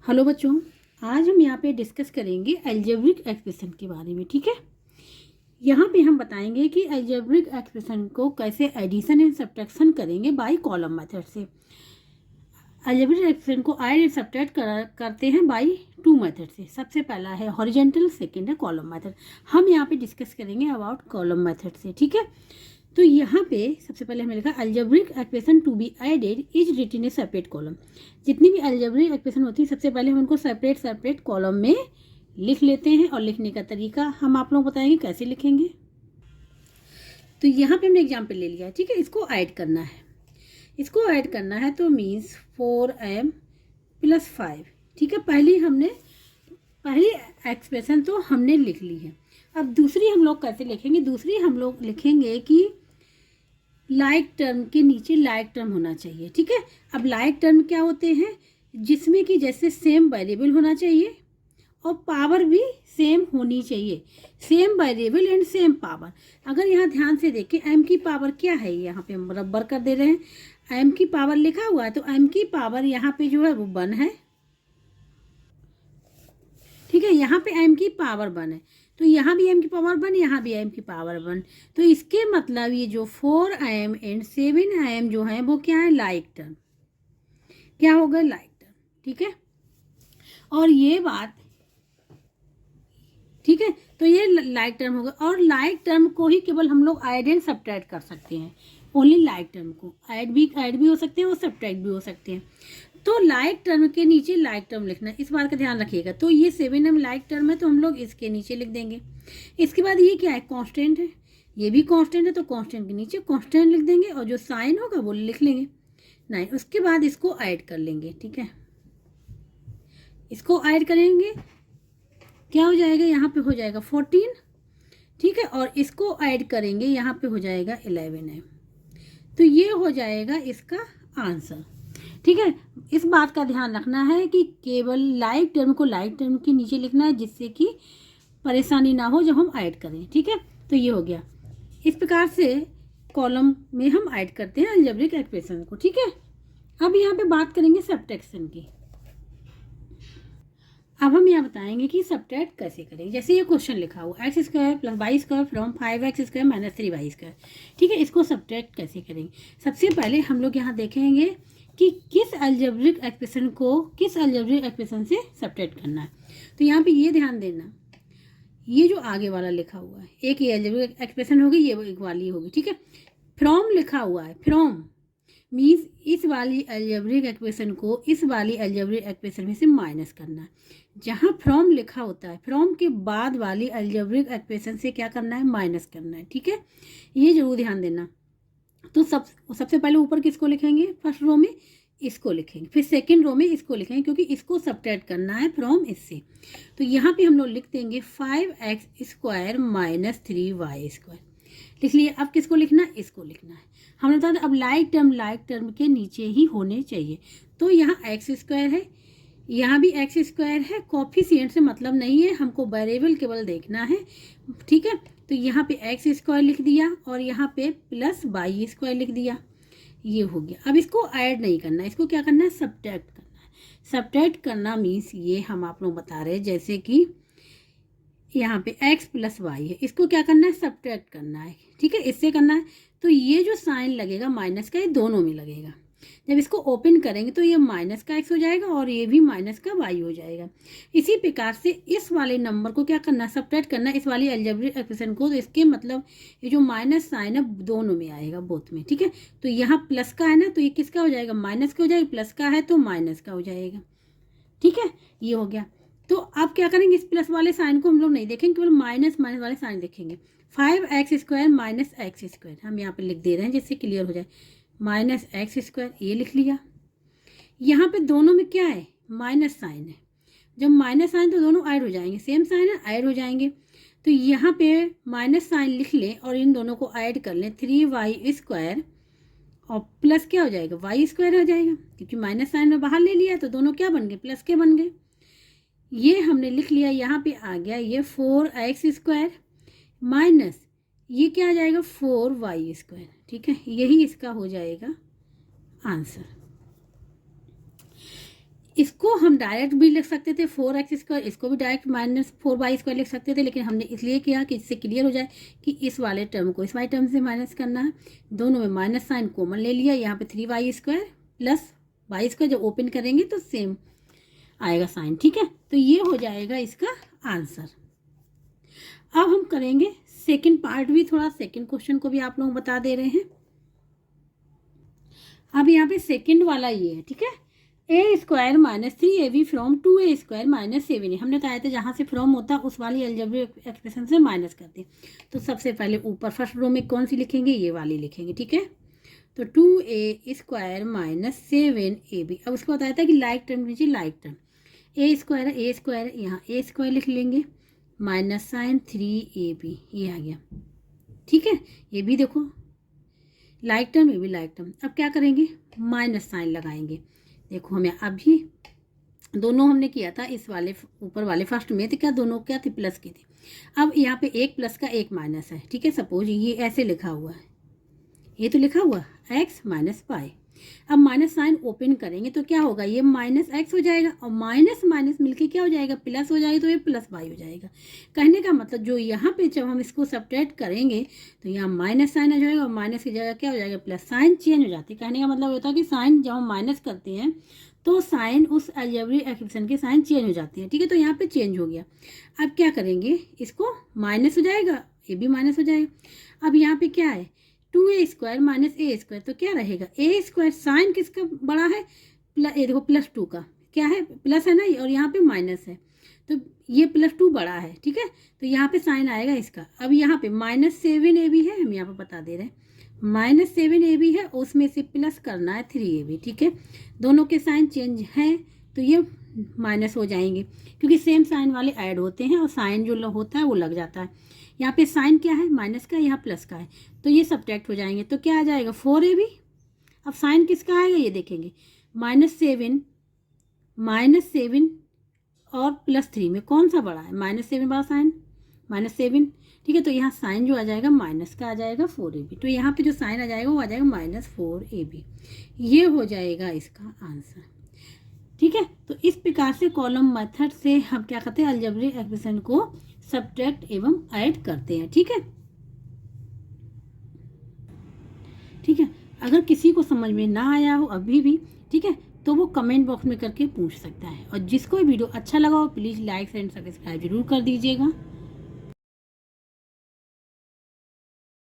Hello बच्चों, आज हम यहाँ पे डिस्कस करेंगे अलजेब्रिक एक्सप्रेशन के बारे में। ठीक है, यहाँ पे हम बताएंगे कि अलजेब्रिक एक्सप्रेशन को कैसे एडिशन एंड सब्ट्रैक्शन करेंगे बाय कॉलम मेथड से। अलजेब्रिक एक्सप्रेशन को ऐड एंड सब्ट्रैक्ट करते हैं बाय टू मेथड से। सबसे पहला है हॉरिजॉन्टल, सेकंड है कॉलम मेथड। हम यहाँ पे डिस्कस करेंगे अबाउट कॉलम मेथड से। ठीक है, तो यहाँ पे सबसे पहले हमें लिखा algebraic expression to be added is written a separate column. जितनी भी अलजेब्रिक एक्सप्रेशन होती है सबसे पहले हम उनको सेपरेट कॉलम में लिख लेते हैं, और लिखने का तरीका हम आप लोग बताएंगे कैसे लिखेंगे। तो यहाँ पे हमने एग्जाम्पल ले लिया है। ठीक है, इसको ऐड करना है, इसको ऐड करना है तो मीन्स 4m + 5। ठीक है, पहली एक्सप्रेशन तो हमने लिख ली है। अब दूसरी हम लोग कैसे लिखेंगे? दूसरी हम लोग लिखेंगे कि लाइक टर्म के नीचे लाइक टर्म होना चाहिए। ठीक है, अब लाइक टर्म क्या होते हैं? जिसमें कि जैसे सेम वेरिएबल होना चाहिए और पावर भी सेम होनी चाहिए। Same variable and same power. अगर यहाँ ध्यान से देखें, m की पावर क्या है, यहाँ पे हम बराबर कर दे रहे हैं। m की पावर लिखा हुआ है तो m की पावर यहाँ पे जो है वो 1 है। ठीक है, यहाँ पे m की पावर 1 है तो यहाँ भी m की पावर 1, यहाँ भी m की पावर 1। तो इसके मतलब ये जो 4m एंड 7m जो है वो क्या है? Like term. क्या होगा? Like term. ठीक है, और ये बात, ठीक है, तो ये लाइक टर्म होगा। और लाइक टर्म को ही केवल हम लोग ऐड एंड सब्ट्रैक्ट कर सकते हैं। ओनली लाइक टर्म को ऐड भी हो सकते हैं और सब्ट्रैक्ट भी हो सकते हैं। तो लाइक टर्म के नीचे लाइक टर्म लिखना, इस बात का ध्यान रखिएगा। तो ये 7m लाइक टर्म है तो हम लोग इसके नीचे लिख देंगे। इसके बाद ये क्या है? कांस्टेंट है, ये भी कांस्टेंट है तो कांस्टेंट के नीचे कांस्टेंट लिख देंगे और जो साइन होगा वो लिख लेंगे 9। उसके बाद इसको ऐड कर लेंगे। ठीक है, इसको ऐड करेंगे, क्या हो जाएगा? यहाँ पे हो जाएगा 14। ठीक है, और इसको ऐड करेंगे, यहाँ पे हो जाएगा 11m। तो ये हो जाएगा इसका आंसर। ठीक है, इस बात का ध्यान रखना है कि केवल लाइक टर्म को लाइक टर्म के नीचे लिखना है, जिससे कि परेशानी ना हो जब हम ऐड करें। ठीक है, तो ये हो गया। इस प्रकार से कॉलम में हम ऐड करते हैं अलजेब्रिक एक्सप्रेशन को। ठीक है, अब यहाँ पे बात करेंगे सब्ट्रैक्शन की। अब हम यहाँ बताएंगे कि सब्ट्रैक्ट कैसे करेंगे। जैसे ये क्वेश्चन लिखा हुआ x² + y² from 5x² - 3y²। ठीक है, इसको सब्ट्रैक्ट कैसे करेंगे? सबसे पहले हम लोग यहाँ देखेंगे कि किस अलजेब्रिक एक्सप्रेशन से सब्ट्रैक्ट करना है। तो यहाँ पे ये ध्यान देना, ये जो आगे वाला लिखा हुआ है, एक ये अलजेब्रिक एक्सप्रेशन होगी, ये एक वाली होगी। ठीक है, फ्रॉम लिखा हुआ है, फ्रॉम मीन्स इस वाली अलजेब्रिक एक्सप्रेशन को इस वाली अलजेब्रिक एक्सप्रेशन में से माइनस करना है। जहाँ फ्रॉम लिखा होता है, फ्रॉम के बाद वाली अलजेब्रिक एक्सप्रेशन से क्या करना है? माइनस करना है। ठीक है, ये जरूर ध्यान देना। तो सबसे पहले ऊपर किसको लिखेंगे? फर्स्ट रो में इसको लिखेंगे, फिर सेकंड रो में इसको लिखेंगे, क्योंकि इसको सब्ट्रैक्ट करना है फ्रॉम इससे। तो यहाँ पे हम लोग लिख देंगे 5x² - 3y² लिख लिए। अब किसको लिखना है? इसको लिखना है। हमने बता अब लाइक टर्म के नीचे ही होने चाहिए। तो यहाँ x² है, यहाँ भी x² है। कोफिशिएंट से मतलब नहीं है, हमको वेरिएबल केवल देखना है। ठीक है, तो यहाँ पे x² लिख दिया और यहाँ पे +y² लिख दिया। ये हो गया। अब इसको ऐड नहीं करना, इसको क्या करना है? सब्ट्रैक्ट करना है। सब्ट्रैक्ट करना मीन्स ये हम आप लोग बता रहे हैं, जैसे कि यहाँ पे x + y है, इसको क्या करना है? सब्ट्रैक्ट करना है। ठीक है, इससे करना है। तो ये जो साइन लगेगा माइनस का, ये दोनों में लगेगा। जब इसको ओपन करेंगे तो ये माइनस का x हो जाएगा और ये भी माइनस का y हो जाएगा। इसी प्रकार से इस वाले नंबर को क्या करना है? सब्ट्रैक्ट करना है इस वाली अलजेब्रिक एक्सप्रेशन को। तो इसके मतलब ये जो माइनस साइन है दोनों में आएगा, बोथ में। ठीक है, तो यहाँ प्लस का है ना, तो ये किसका हो जाएगा? माइनस का हो जाएगा। प्लस का है तो माइनस का हो जाएगा। ठीक है, ये हो गया। तो अब क्या करेंगे? इस प्लस वाले साइन को हम लोग नहीं देखेंगे, केवल माइनस वाले साइन देखेंगे। 5x² - x², हम यहाँ पे लिख दे रहे हैं जिससे क्लियर हो जाए। -x², ये लिख लिया। यहाँ पे दोनों में क्या है? माइनस साइन है। जब माइनस साइन तो दोनों ऐड हो जाएंगे, सेम साइन है, ऐड हो जाएंगे। तो यहाँ पे माइनस साइन लिख लें और इन दोनों को ऐड कर लें, 3y² और प्लस क्या हो जाएगा? y² हो जाएगा, क्योंकि माइनस साइन में बाहर ले लिया तो दोनों क्या बन गए? प्लस के बन गए। ये हमने लिख लिया। यहाँ पे आ गया ये 4x² माइनस ये क्या आ जाएगा? 4y²। ठीक है, यही इसका हो जाएगा आंसर। इसको हम डायरेक्ट भी लिख सकते थे 4x², इसको भी डायरेक्ट -4y² लिख सकते थे, लेकिन हमने इसलिए किया कि इससे क्लियर हो जाए कि इस वाले टर्म को इस वाले टर्म से माइनस करना है। दोनों में माइनस साइन कॉमन ले लिया, यहाँ पे 3y² प्लस y² जब ओपन करेंगे तो सेम आएगा साइन। ठीक है, तो ये हो जाएगा इसका आंसर। अब हम करेंगे सेकंड पार्ट भी, थोड़ा सेकंड क्वेश्चन को भी आप लोग बता दे रहे हैं। अब यहाँ पे सेकंड वाला ये है, ठीक है, a² - 3ab from 2a² - 7a। हमने बताया था जहाँ से फ्रॉम होता है उस वाली अलजेब्रिक एक्सप्रेशन से माइनस करते हैं। तो सबसे पहले ऊपर फर्स्ट रो में कौन सी लिखेंगे, ये वाली लिखेंगे। ठीक है, तो 2a² - 7ab। अब उसको बताया था कि लाइक टर्म लीजिए, लाइक टर्म a² यहाँ a² लिख लेंगे माइनस साइन 3ab, ये आ गया। ठीक है, ये भी देखो लाइक टर्म, ये भी लाइक टर्म। अब क्या करेंगे, माइनस साइन लगाएंगे। देखो हमें अभी दोनों हमने किया था इस वाले ऊपर वाले फर्स्ट में, तो क्या दोनों क्या थे, प्लस की थी। अब यहाँ पे एक प्लस का एक माइनस है। ठीक है, सपोज ये ऐसे लिखा हुआ है, ये तो लिखा हुआ x - y। अब माइनस साइन ओपन करेंगे तो क्या होगा, ये -x हो जाएगा और माइनस माइनस मिलके क्या हो जाएगा, प्लस हो जाएगा, तो ये +y हो जाएगा। कहने का मतलब जो यहाँ पे जब हम इसको सब्ट्रैक्ट करेंगे तो यहाँ माइनस साइन आ जाएगा और माइनस की जगह क्या हो जाएगा, प्लस। साइन चेंज हो जाती है। कहने का मतलब होता है कि साइन जब हम माइनस करते हैं तो साइन उस अलजेब्रिक एक्सप्रेशन के साइन चेंज हो जाती है। ठीक है, तो यहाँ पे चेंज हो गया। अब क्या करेंगे, इसको माइनस हो जाएगा, ये भी माइनस हो जाएगा। अब यहाँ पे क्या है, 2a² - a², तो क्या रहेगा, a² साइन किसका बड़ा है, ये देखो +2 का क्या है, प्लस है ना, और यहाँ पे माइनस है, तो ये +2 बड़ा है। ठीक है, तो यहाँ पे साइन आएगा इसका। अब यहाँ पे -7ab है, हम यहाँ पे बता दे रहे हैं -7ab है, उसमें से प्लस करना है 3ab। ठीक है, दोनों के साइन चेंज हैं तो ये माइनस हो जाएंगे, क्योंकि सेम साइन वाले ऐड होते हैं और साइन जो होता है वो लग जाता है। यहाँ पे साइन क्या है, माइनस का, यहाँ प्लस का है, तो ये सब्ट्रैक्ट हो जाएंगे। तो क्या आ जाएगा, 4ab। अब साइन किसका आएगा, ये देखेंगे -7 और +3 में कौन सा बड़ा है, -7 बड़ा साइन, -7। ठीक है, तो यहाँ साइन जो आ जाएगा माइनस का आ जाएगा 4ab। तो यहाँ पे जो साइन आ जाएगा वो आ जाएगा -4ab। ये हो जाएगा इसका आंसर। ठीक है, तो इस प्रकार से कॉलम मेथड से हम क्या करते हैं, अलजेब्रिक एक्सप्रेशन को सब्ट्रैक्ट एवं ऐड करते हैं। ठीक है, ठीक है, अगर किसी को समझ में ना आया हो अभी भी, ठीक है, तो वो कमेंट बॉक्स में करके पूछ सकता है। और जिसको वीडियो अच्छा लगा हो प्लीज़ लाइक एंड सब्सक्राइब जरूर कर दीजिएगा।